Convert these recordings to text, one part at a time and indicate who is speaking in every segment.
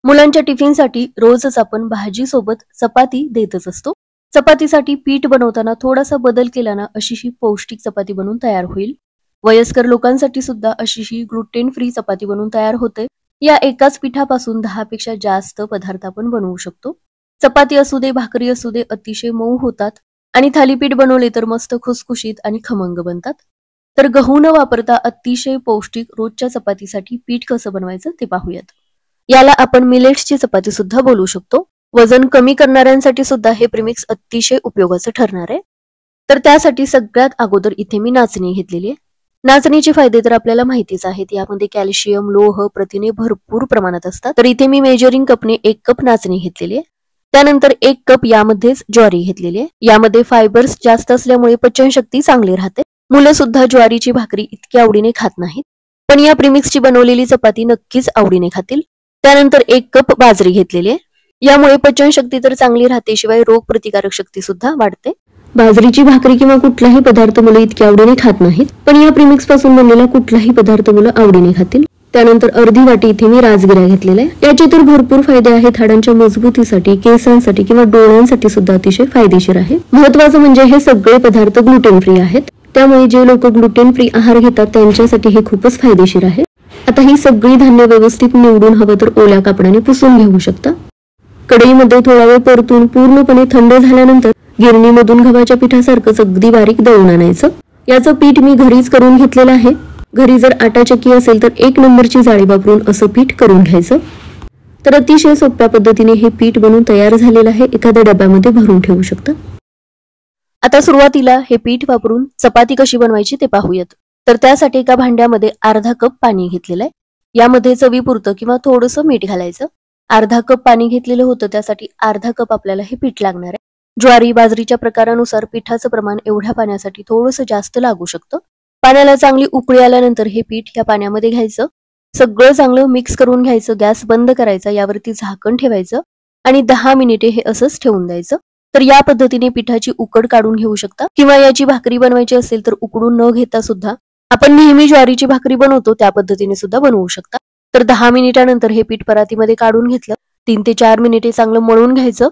Speaker 1: मुलांच्या टिफिनसाठी रोजच आपण भाजी सोबत चपाती देतच असतो. चपातीसाठी पीठ बनवताना थोडासा बदल केला ना अशीशी पौष्टिक चपाती बनून तयार होईल. वयस्कर लोकांसाठी सुद्धा अशीशी ग्लुटेन फ्री चपाती बनून तयार होते. या एकाच पिठापासून 10 पेक्षा जास्त पदार्थ आपण बनवू शकतो. चपाती असू दे, भाकरी असू दे, अतिशय मऊ होतात आणि थालीपीठ बनवले तर मस्त खुसखुशीत आणि खमंग बनतात. तर गहू न वापरता अतिशय पौष्टिक रोजच्या चपातीसाठी पीठ कसं बनवायचं ते पाहूयात. याला आपण मिलेट्सची चपाती सुद्धा बोलू शकतो. वजन कमी करणाऱ्यांसाठी सुद्धा हे प्रीमिक्स अतिशय उपयोगाचं ठरणार आहे. तर त्यासाठी सगळ्यात अगोदर इथे मी नाचणी घेतलेली आहे. नाचणीचे फायदे तर आपल्याला माहितीच आहेत. यामध्ये कॅल्शियम, लोह, प्रथिने भरपूर प्रमाणात असतात. तर इथे मी मेजरिंग कपने 1 कप नाचणी घेतलेली आहे. त्यानंतर 1 कप यामध्येच ज्वारी घेतलेली आहे. यामध्ये फायबर्स जास्त असल्यामुळे पचनशक्ती चांगली राहते. मुलं सुद्धा ज्वारीची भाकरी इतकी आवडीने खात नाहीत, पण या प्रीमिक्सची बनवलेली चपाती नक्कीच आवडीने खातील. त्यानंतर 1 कप बाजरी घेतलेली आहे. यामुळे पचनशक्ती तर चांगली राहते, शिवाय रोग प्रतिकारक शक्ती सुद्धा वाढते. बाजरीची भाकरी किंवा कुठलाही पदार्थ मुलं इतक्या आवडीने खात नाहीत, पण या प्रीमिक्स पासून बनलेला कुठलाही पदार्थ मुलं आवडीने खातील. त्यानंतर अर्धी वाटी इथे मी राजगिरा घेतलेला आहे. याचे तर भरपूर फायदे आहेत. हाडांच्या मजबूतीसाठी, केसांसाठी किंवा डोळ्यांसाठी सुद्धा अतिशय फायदेशीर आहे. महत्वाचं म्हणजे हे सगळे पदार्थ ग्लुटेन फ्री आहेत. त्यामुळे जे लोक ग्लुटेन फ्री आहार घेतात त्यांच्यासाठी हे खूपच फायदेशीर आहे. आता ही सगळी धान्य व्यवस्थित निवडून हवं तर ओल्या कापडाने पुसून घेऊ शकता. कढईमध्ये थोडा वेळ परतून पूर्णपणे थंड झाल्यानंतर गिरणीमधून गव्हाच्या पिठासारखंच अगदी बारीक दळून आणायचं. याचं पीठ मी घरीच करून घेतलेलं आहे. घरी जर आटा चक्की असेल तर 1 नंबरची जाळी वापरून असं पीठ करून घ्यायचं. तर अतिशय सोप्या पद्धतीने हे पीठ बनवून तयार झालेलं आहे. एखाद्या डब्यामध्ये भरून ठेवू शकता. आता सुरुवातीला हे पीठ वापरून चपाती कशी बनवायची ते पाहूयात. तर त्यासाठी एका भांड्यामध्ये अर्धा कप पाणी घेतलेलं आहे. यामध्ये चवीपुरतं किंवा थोडंसं मीठ घालायचं. अर्धा कप पाणी घेतलेलं होतं, त्यासाठी अर्धा कप आपल्याला हे पीठ लागणार आहे. ज्वारी, बाजरीच्या प्रकारानुसार पिठाचं प्रमाण एवढ्या पाण्यासाठी थोडंसं जास्त लागू शकतं. पाण्याला चांगली उकळी आल्यानंतर हे पीठ या पाण्यामध्ये घ्यायचं. सगळं चांगलं मिक्स करून घ्यायचं. गॅस बंद करायचा, यावरती झाकण ठेवायचं आणि 10 मिनिटे हे असंच ठेवून द्यायचं. तर या पद्धतीने पिठाची उकड काढून घेऊ शकता, किंवा याची भाकरी बनवायची असेल तर उकडून न घेता सुद्धा आपण नेहमी ज्वारीची भाकरी बनवतो त्या पद्धतीने सुद्धा बनवू शकता. तर 10 मिनिटानंतर हे पीठ परातीमध्ये काढून घेतलं. 3 ते 4 मिनिटे चांगलं मळून घ्यायचं.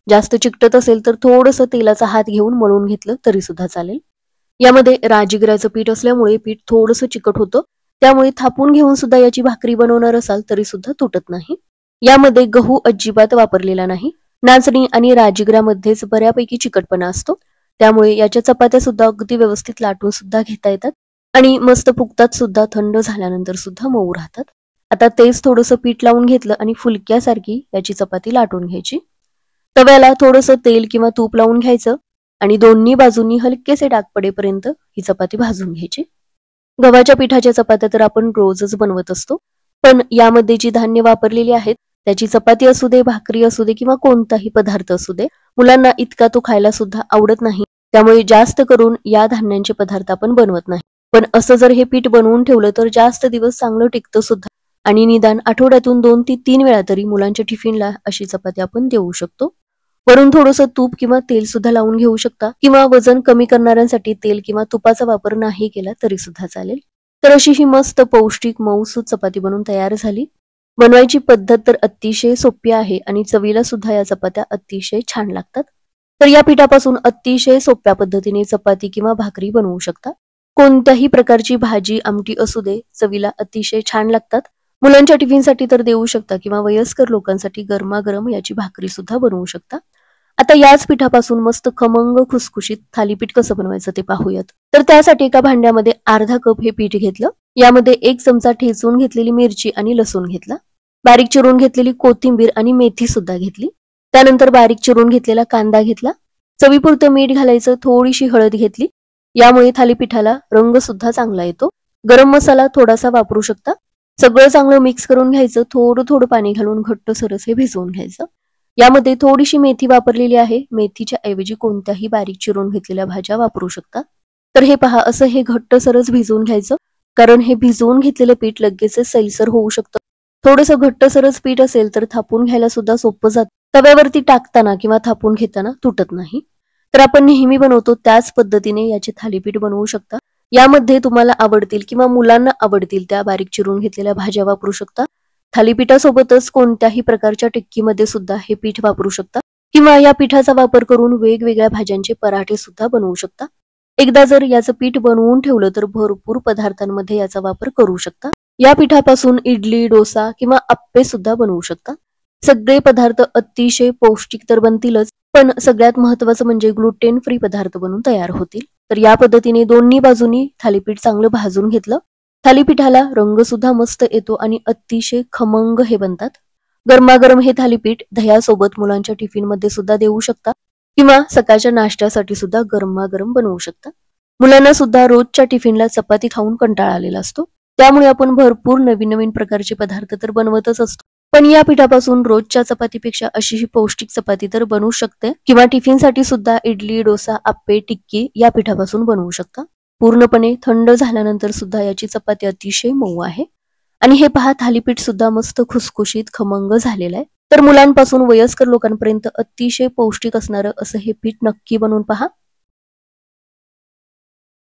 Speaker 1: जास्त चिकटत असेल तर थोडंसं तेलाचा हात घेऊन मळून घेतलं तरी सुद्धा चालेल. यामध्ये राजगिऱ्याचं पीठ असल्यामुळे पीठ थोडंसं चिकट होतं, त्यामुळे थापून घेऊन सुद्धा याची भाकरी बनवणार असाल तरी सुद्धा तुटत नाही. यामध्ये गहू अजिबात वापरलेला नाही. नाचणी आणि राजगिऱ्यामध्येच बऱ्यापैकी चिकटपणा असतो, त्यामुळे याच्या चपात्या सुद्धा अगदी व्यवस्थित लाटून सुद्धा घेता येतात आणि मस्त फुगतात सुद्धा. थंड झाल्यानंतर सुद्धा मऊ राहतात. आता तेच थोडंसं पीठ लावून घेतलं आणि फुलक्यासारखी याची चपाती लाटून घ्यायची. तव्याला थोडंसं तेल किंवा तूप लावून घ्यायचं आणि दोन्ही बाजूंनी हलकेसे डाग पडेपर्यंत ही चपाती भाजून घ्यायची. गव्हाच्या पिठाच्या चपात्या तर आपण रोजच बनवत असतो, पण यामध्ये जी धान्य वापरलेली आहेत त्याची चपाती असू दे, भाकरी असू दे किंवा कोणताही पदार्थ असू दे, मुलांना इतका तो खायला सुद्धा आवडत नाही. त्यामुळे जास्त करून या धान्यांचे पदार्थ आपण बनवत नाही. पण असं जर हे पीठ बनवून ठेवलं तर जास्त दिवस चांगलं टिकतं सुद्धा आणि निदान आठवड्यातून 2 ते 3 वेळा तरी मुलांच्या टिफिनला अशी चपाती आपण देऊ शकतो. वरून थोडंसं तूप किंवा तेल सुद्धा लावून घेऊ शकता, किंवा वजन कमी करणाऱ्यांसाठी तेल किंवा तुपाचा वापर नाही केला तरी सुद्धा चालेल. तर अशी ही मस्त पौष्टिक मऊसूत चपाती बनवून तयार झाली. बनवायची पद्धत तर अतिशय सोपी आहे आणि चवीला सुद्धा या चपात्या अतिशय छान लागतात. तर या पिठापासून अतिशय सोप्या पद्धतीने चपाती किंवा भाकरी बनवू शकता. कोणत्याही प्रकारची भाजी, आमटी असू दे, चवीला अतिशय छान लागतात. मुलांच्या टिफिनसाठी तर देऊ शकता किंवा वयस्कर लोकांसाठी गरमागरम याची भाकरी सुद्धा बनवू शकता. आता याच पिठापासून मस्त खमंग खुसखुशीत थालीपीठ कसं बनवायचं ते पाहूयात. तर त्यासाठी एका भांड्यामध्ये अर्धा कप हे पीठ घेतलं. यामध्ये 1 चमचा ठेचून घेतलेली मिरची आणि लसूण घेतला. बारीक चिरून घेतलेली कोथिंबीर आणि मेथी सुद्धा घेतली. त्यानंतर बारीक चिरून घेतलेला कांदा घेतला. चवीपुरतं मीठ घालायचं. थोडीशी हळद घेतली. यामुळे थालीपीठाला रंग सुद्धा चांगला येतो. गरम मसाला थोडासा वापरू शकता. सगळं चांगलं मिक्स करून घ्यायचं. थोडं थोडं पाणी घालून घट्ट सरस हे भिजवून घ्यायचं. यामध्ये थोडीशी मेथी वापरलेली आहे. मेथीच्या ऐवजी कोणत्याही बारीक चिरून घेतलेल्या भाज्या वापरू शकता. तर हे पहा, असं हे घट्ट सरस भिजवून घ्यायचं, कारण हे भिजवून घेतलेलं पीठ लगेच सैलसर होऊ शकतं. थोडंसं घट्ट सरस पीठ असेल तर थापून घ्यायला सुद्धा सोपं जातं. तव्यावरती टाकताना किंवा थापून घेताना तुटत नाही. तर आपण नेहमी बनवतो त्याच पद्धतीने याचे थालीपीठ बनवू शकता. यामध्ये तुम्हाला आवडतील किंवा मुलांना आवडतील त्या बारीक चिरून घेतलेल्या भाज्या वापरू शकता. थालीपीठासोबतच कोणत्याही प्रकारच्या टिक्कीमध्ये सुद्धा हे पीठ वापरू शकता किंवा या पिठाचा वापर करून वेगवेगळ्या भाज्यांचे पराठे सुद्धा बनवू शकता. एकदा जर याचं पीठ बनवून ठेवलं तर भरपूर पदार्थांमध्ये याचा वापर करू शकता. या पिठापासून इडली, डोसा किंवा आप्पे सुद्धा बनवू शकता. सगळे पदार्थ अतिशय पौष्टिक तर बनतीलच, पण सगळ्यात महत्वाचं म्हणजे ग्लुटेन फ्री पदार्थ बनून तयार होतील. तर या पद्धतीने दोन्ही बाजूनी थालीपीठ चांगलं भाजून घेतलं. थालीपीठाला रंग सुद्धा मस्त येतो आणि अतिशय खमंग हे बनतात. गरमागरम हे थालीपीठ दह्यासोबत मुलांच्या टिफिन मध्ये सुद्धा देऊ शकता किंवा सकाळच्या नाश्त्यासाठी सुद्धा गरमागरम बनवू शकता. मुलांना सुद्धा रोजच्या टिफिनला चपाती खाऊन कंटाळा आलेला असतो, त्यामुळे आपण भरपूर नवीन नवीन प्रकारचे पदार्थ तर बनवतच असतो. पण या पिठापासून रोजच्या चपातीपेक्षा अशी ही पौष्टिक चपाती तर बनवू शकते किंवा टिफिनसाठी सुद्धा इडली, डोसा, आप्पे, टिक्की या पिठापासून बनवू शकता. पूर्णपणे थंड झाल्यानंतर सुद्धा याची चपाती अतिशय मऊ आहे आणि हे पहा थालीपीठ सुद्धा मस्त खुसखुशीत खमंग झालेलं आहे. तर मुलांपासून वयस्कर लोकांपर्यंत अतिशय पौष्टिक असणारं असं हे पीठ नक्की बनवून पहा.